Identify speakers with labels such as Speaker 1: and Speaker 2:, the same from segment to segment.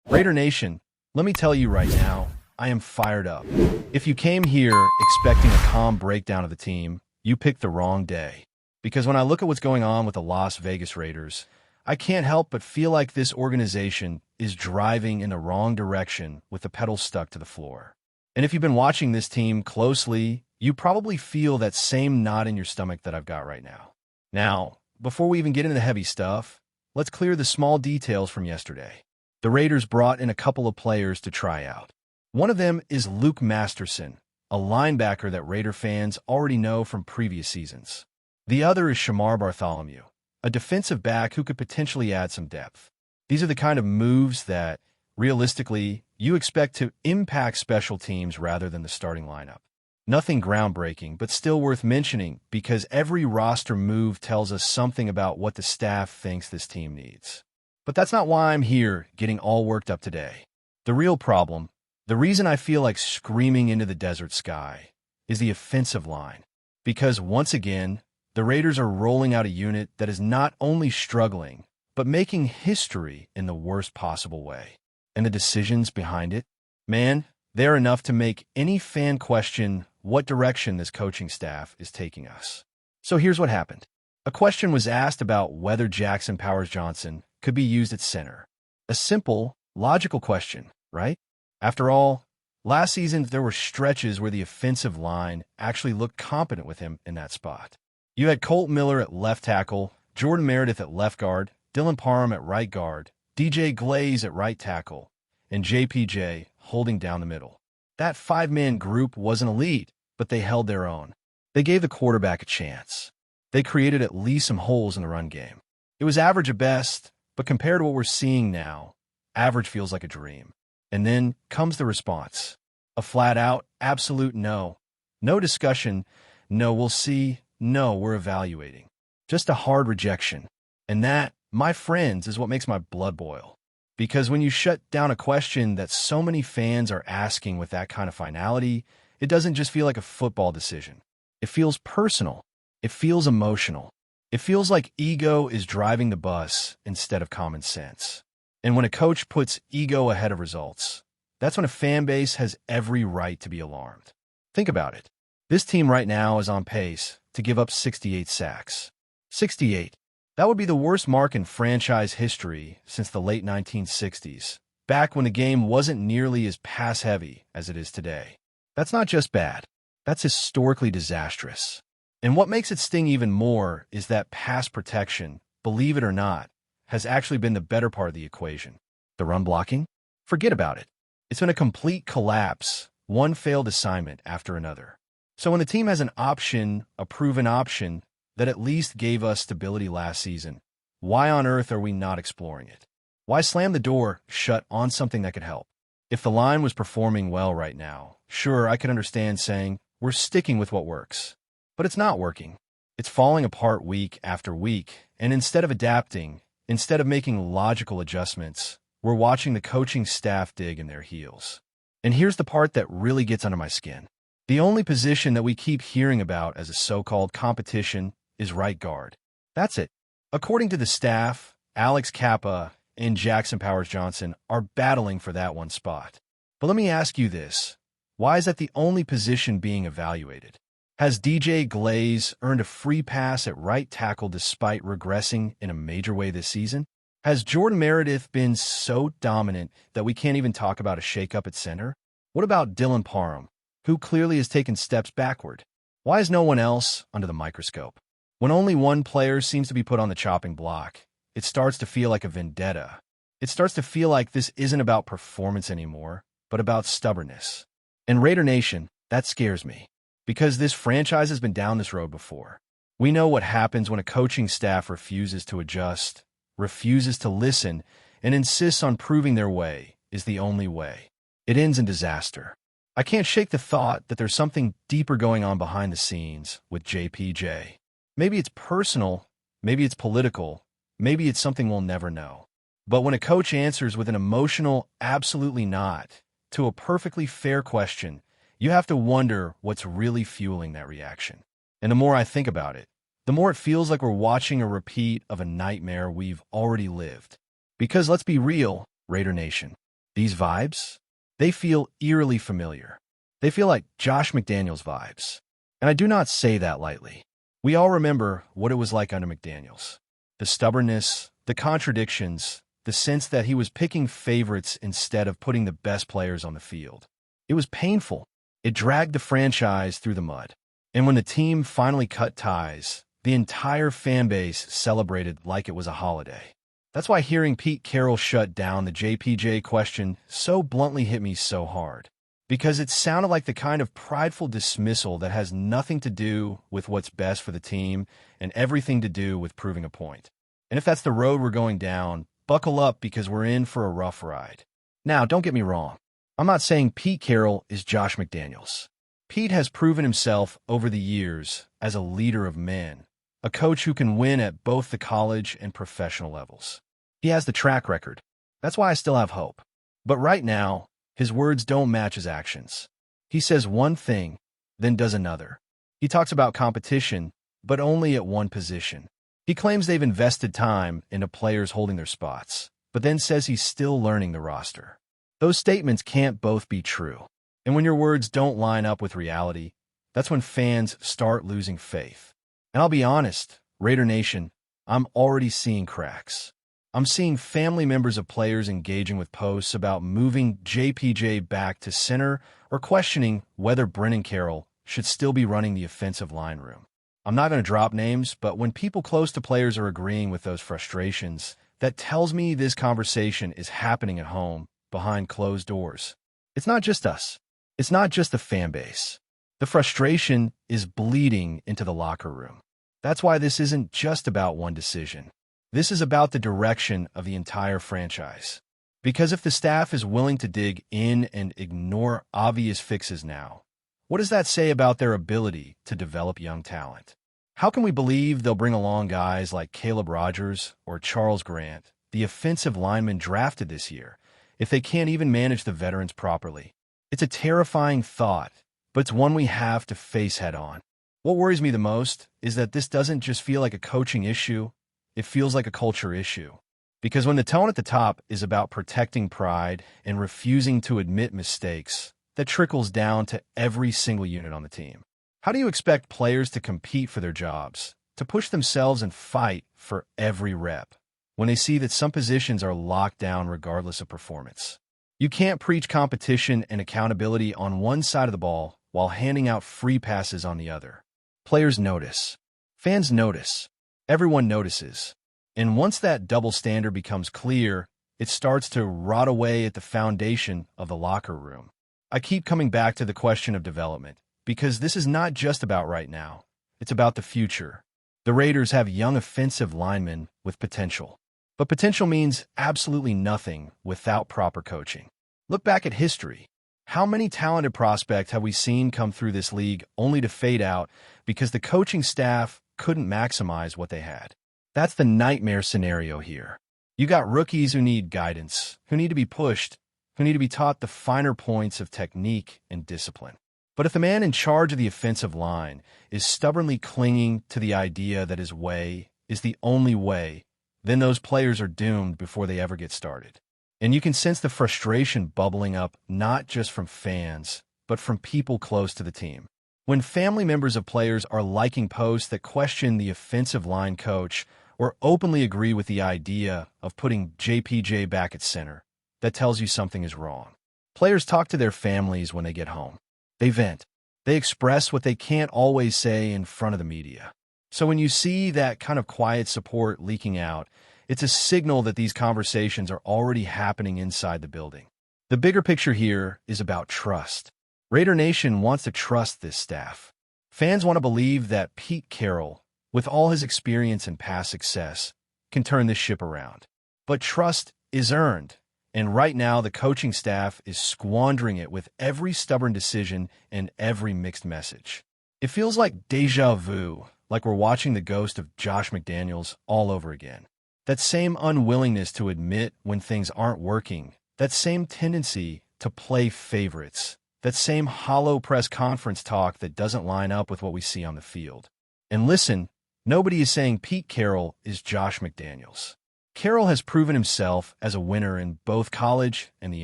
Speaker 1: Raider Nation, let me tell you right now, I am fired up. If you came here expecting a calm breakdown of the team, you picked the wrong day. Because when I look at what's going on with the Las Vegas Raiders, I can't help but feel like this organization is driving in the wrong direction with the pedal stuck to the floor. And if you've been watching this team closely, you probably feel that same knot in your stomach that I've got right now. Now, before we even get into the heavy stuff, let's clear the small details from yesterday. The Raiders brought in a couple of players to try out. One of them is Luke Masterson, a linebacker that Raider fans already know from previous seasons. The other is Shamar Bartholomew, a defensive back who could potentially add some depth. These are the kind of moves that, realistically, you expect to impact special teams rather than the starting lineup. Nothing groundbreaking, but still worth mentioning because every roster move tells us something about what the staff thinks this team needs. But that's not why I'm here getting all worked up today. The real problem, the reason I feel like screaming into the desert sky, is the offensive line. Because once again, the Raiders are rolling out a unit that is not only struggling, but making history in the worst possible way. And the decisions behind it? Man, they're enough to make any fan question what direction this coaching staff is taking us. So here's what happened. A question was asked about whether Jackson Powers-Johnson could be used at center. A simple, logical question, right? After all, last season there were stretches where the offensive line actually looked competent with him in that spot. You had Colt Miller at left tackle, Jordan Meredith at left guard, Dylan Parham at right guard, DJ Glaze at right tackle, and JPJ holding down the middle. That five-man group wasn't elite, but they held their own. They gave the quarterback a chance. They created at least some holes in the run game. It was average at best, but compared to what we're seeing now, average feels like a dream. And then comes the response. A flat-out, absolute no. No discussion, no, we'll see, no, we're evaluating. Just a hard rejection. And that, my friends, is what makes my blood boil. Because when you shut down a question that so many fans are asking with that kind of finality, it doesn't just feel like a football decision. It feels personal. It feels emotional. It feels like ego is driving the bus instead of common sense. And when a coach puts ego ahead of results, that's when a fan base has every right to be alarmed. Think about it. This team right now is on pace to give up 68 sacks. 68. That would be the worst mark in franchise history since the late 1960s, back when the game wasn't nearly as pass-heavy as it is today. That's not just bad. That's historically disastrous. And what makes it sting even more is that pass protection, believe it or not, has actually been the better part of the equation. The run blocking? Forget about it. It's been a complete collapse, one failed assignment after another. So when the team has an option, a proven option, that at least gave us stability last season, why on earth are we not exploring it? Why slam the door shut on something that could help? If the line was performing well right now, sure, I could understand saying, we're sticking with what works. But it's not working. It's falling apart week after week, and instead of adapting, instead of making logical adjustments, we're watching the coaching staff dig in their heels. And here's the part that really gets under my skin. The only position that we keep hearing about as a so-called competition is right guard. That's it. According to the staff, Alex Kappa and Jackson Powers-Johnson are battling for that one spot. But let me ask you this. Why is that the only position being evaluated? Has DJ Glaze earned a free pass at right tackle despite regressing in a major way this season? Has Jordan Meredith been so dominant that we can't even talk about a shakeup at center? What about Dylan Parham, who clearly has taken steps backward? Why is no one else under the microscope? When only one player seems to be put on the chopping block, it starts to feel like a vendetta. It starts to feel like this isn't about performance anymore, but about stubbornness. And Raider Nation, that scares me, because this franchise has been down this road before. We know what happens when a coaching staff refuses to adjust, refuses to listen, and insists on proving their way is the only way. It ends in disaster. I can't shake the thought that there's something deeper going on behind the scenes with JPJ. Maybe it's personal, maybe it's political, maybe it's something we'll never know. But when a coach answers with an emotional absolutely not to a perfectly fair question, you have to wonder what's really fueling that reaction. And the more I think about it, the more it feels like we're watching a repeat of a nightmare we've already lived. Because let's be real, Raider Nation, These vibes? They feel eerily familiar. They feel like Josh McDaniels vibes. And I do not say that lightly. We all remember what it was like under McDaniels. The stubbornness, the contradictions, the sense that he was picking favorites instead of putting the best players on the field. It was painful. It dragged the franchise through the mud. And when the team finally cut ties, the entire fan base celebrated like it was a holiday. That's why hearing Pete Carroll shut down the JPJ question so bluntly hit me so hard. Because it sounded like the kind of prideful dismissal that has nothing to do with what's best for the team and everything to do with proving a point. And if that's the road we're going down, buckle up because we're in for a rough ride. Now, don't get me wrong. I'm not saying Pete Carroll is Josh McDaniels. Pete has proven himself over the years as a leader of men, a coach who can win at both the college and professional levels. He has the track record. That's why I still have hope. But right now, his words don't match his actions. He says one thing, then does another. He talks about competition, but only at one position. He claims they've invested time into players holding their spots, but then says he's still learning the roster. Those statements can't both be true. And when your words don't line up with reality, that's when fans start losing faith. And I'll be honest, Raider Nation, I'm already seeing cracks. I'm seeing family members of players engaging with posts about moving JPJ back to center or questioning whether Brennan Carroll should still be running the offensive line room. I'm not going to drop names, but when people close to players are agreeing with those frustrations, that tells me this conversation is happening at home, behind closed doors. It's not just us. It's not just the fan base. The frustration is bleeding into the locker room. That's why this isn't just about one decision. This is about the direction of the entire franchise. Because if the staff is willing to dig in and ignore obvious fixes now, what does that say about their ability to develop young talent? How can we believe they'll bring along guys like Caleb Rogers or Charles Grant, the offensive lineman drafted this year, if they can't even manage the veterans properly? It's a terrifying thought, but it's one we have to face head on. What worries me the most is that this doesn't just feel like a coaching issue, it feels like a culture issue. Because when the tone at the top is about protecting pride and refusing to admit mistakes, that trickles down to every single unit on the team. How do you expect players to compete for their jobs, to push themselves and fight for every rep, when they see that some positions are locked down regardless of performance? You can't preach competition and accountability on one side of the ball while handing out free passes on the other. Players notice. Fans notice. Everyone notices. And once that double standard becomes clear, it starts to rot away at the foundation of the locker room. I keep coming back to the question of development, because this is not just about right now. It's about the future. The Raiders have young offensive linemen with potential. But potential means absolutely nothing without proper coaching. Look back at history. How many talented prospects have we seen come through this league only to fade out because the coaching staff couldn't maximize what they had? That's the nightmare scenario here. You got rookies who need guidance, who need to be pushed, who need to be taught the finer points of technique and discipline. But if the man in charge of the offensive line is stubbornly clinging to the idea that his way is the only way, then those players are doomed before they ever get started. And you can sense the frustration bubbling up not just from fans, but from people close to the team. When family members of players are liking posts that question the offensive line coach or openly agree with the idea of putting JPJ back at center, that tells you something is wrong. Players talk to their families when they get home. They vent. They express what they can't always say in front of the media. So when you see that kind of quiet support leaking out, it's a signal that these conversations are already happening inside the building. The bigger picture here is about trust. Raider Nation wants to trust this staff. Fans want to believe that Pete Carroll, with all his experience and past success, can turn this ship around. But trust is earned, and right now the coaching staff is squandering it with every stubborn decision and every mixed message. It feels like déjà vu, like we're watching the ghost of Josh McDaniels all over again. That same unwillingness to admit when things aren't working, that same tendency to play favorites, that same hollow press conference talk that doesn't line up with what we see on the field. And listen, nobody is saying Pete Carroll is Josh McDaniels. Carroll has proven himself as a winner in both college and the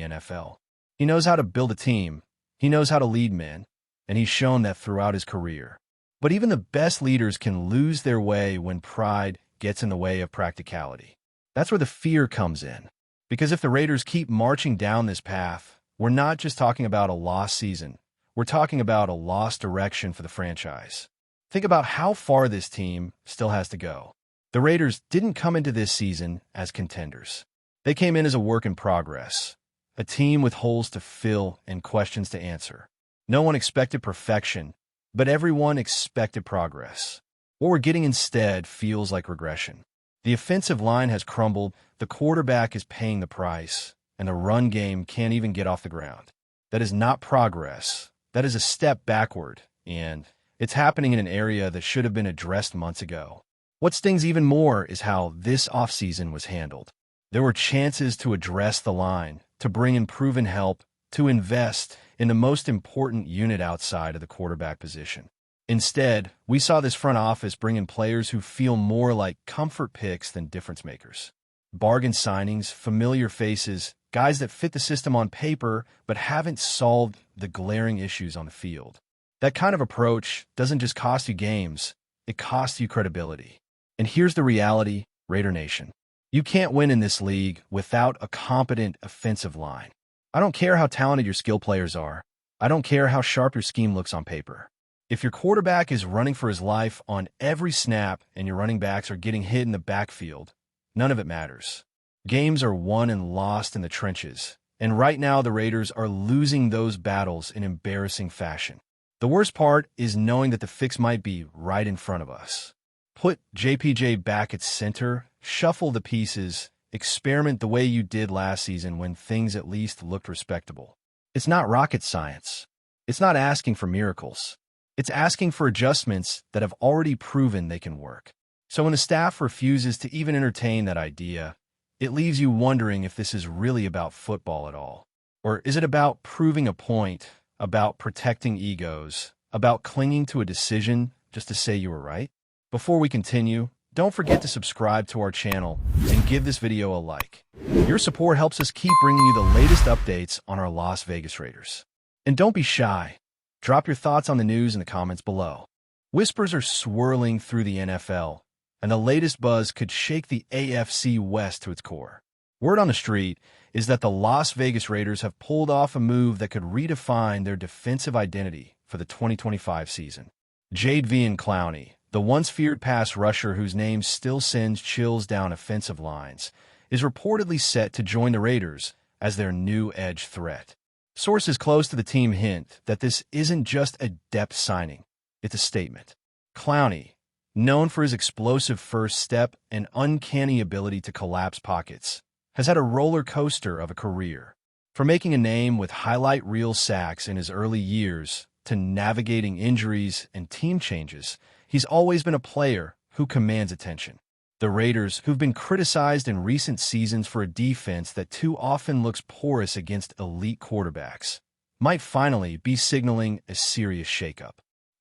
Speaker 1: NFL. He knows how to build a team, he knows how to lead men, and he's shown that throughout his career. But even the best leaders can lose their way when pride gets in the way of practicality. That's where the fear comes in. Because if the Raiders keep marching down this path, we're not just talking about a lost season. We're talking about a lost direction for the franchise. Think about how far this team still has to go. The Raiders didn't come into this season as contenders. They came in as a work in progress, a team with holes to fill and questions to answer. No one expected perfection, but everyone expected progress. What we're getting instead feels like regression. The offensive line has crumbled, the quarterback is paying the price, and the run game can't even get off the ground. That is not progress. That is a step backward, and it's happening in an area that should have been addressed months ago. What stings even more is how this offseason was handled. There were chances to address the line, to bring in proven help, to invest in the most important unit outside of the quarterback position. Instead, we saw this front office bring in players who feel more like comfort picks than difference makers. Bargain signings, familiar faces, guys that fit the system on paper but haven't solved the glaring issues on the field. That kind of approach doesn't just cost you games, it costs you credibility. And here's the reality, Raider Nation. You can't win in this league without a competent offensive line. I don't care how talented your skill players are. I don't care how sharp your scheme looks on paper. If your quarterback is running for his life on every snap and your running backs are getting hit in the backfield, none of it matters. Games are won and lost in the trenches, and right now the Raiders are losing those battles in embarrassing fashion. The worst part is knowing that the fix might be right in front of us. Put JPJ back at center, shuffle the pieces, experiment the way you did last season when things at least looked respectable. It's not rocket science. It's not asking for miracles. It's asking for adjustments that have already proven they can work. So when the staff refuses to even entertain that idea, it leaves you wondering if this is really about football at all. Or is it about proving a point, about protecting egos, about clinging to a decision just to say you were right? Before we continue, don't forget to subscribe to our channel and give this video a like. Your support helps us keep bringing you the latest updates on our Las Vegas Raiders. And don't be shy. Drop your thoughts on the news in the comments below. Whispers are swirling through the NFL, and the latest buzz could shake the AFC West to its core. Word on the street is that the Las Vegas Raiders have pulled off a move that could redefine their defensive identity for the 2025 season. JADEVEON CLOWNEY, the once feared pass rusher whose name still sends chills down offensive lines, is reportedly set to join the Raiders as their new edge threat. Sources close to the team hint that this isn't just a depth signing, it's a statement. CLOWNEY, known for his explosive first step and uncanny ability to collapse pockets, has had a roller coaster of a career. From making a name with highlight reel sacks in his early years to navigating injuries and team changes, he's always been a player who commands attention. The Raiders, who've been criticized in recent seasons for a defense that too often looks porous against elite quarterbacks, might finally be signaling a serious shakeup.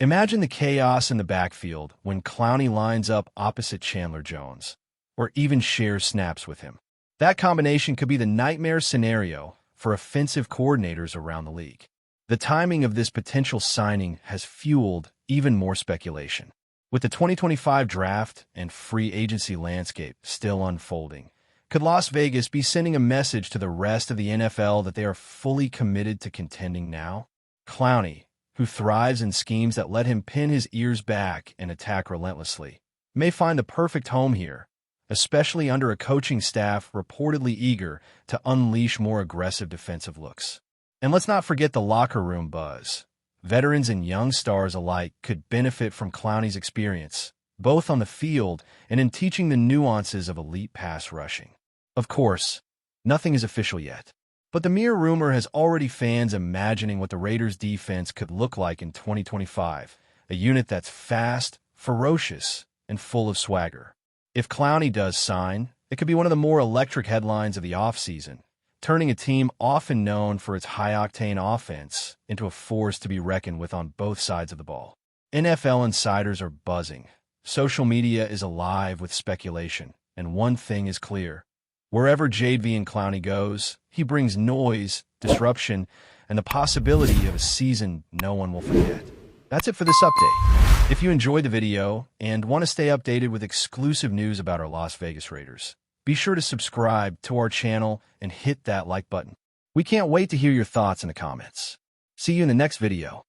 Speaker 1: Imagine the chaos in the backfield when CLOWNEY lines up opposite Chandler Jones, or even shares snaps with him. That combination could be the nightmare scenario for offensive coordinators around the league. The timing of this potential signing has fueled even more speculation. With the 2025 draft and free agency landscape still unfolding, could Las Vegas be sending a message to the rest of the NFL that they are fully committed to contending now? CLOWNEY, who thrives in schemes that let him pin his ears back and attack relentlessly, may find the perfect home here, especially under a coaching staff reportedly eager to unleash more aggressive defensive looks. And let's not forget the locker room buzz. Veterans and young stars alike could benefit from CLOWNEY's experience, both on the field and in teaching the nuances of elite pass rushing. Of course, nothing is official yet, but the mere rumor has already fans imagining what the Raiders' defense could look like in 2025, a unit that's fast, ferocious, and full of swagger. If CLOWNEY does sign, it could be one of the more electric headlines of the offseason, turning a team often known for its high-octane offense into a force to be reckoned with on both sides of the ball. NFL insiders are buzzing. Social media is alive with speculation, And one thing is clear. Wherever JADEVON CLOWNEY goes, he brings noise, disruption, and the possibility of a season no one will forget. That's it for this update. If you enjoyed the video and want to stay updated with exclusive news about our Las Vegas Raiders, be sure to subscribe to our channel and hit that like button. We can't wait to hear your thoughts in the comments. See you in the next video.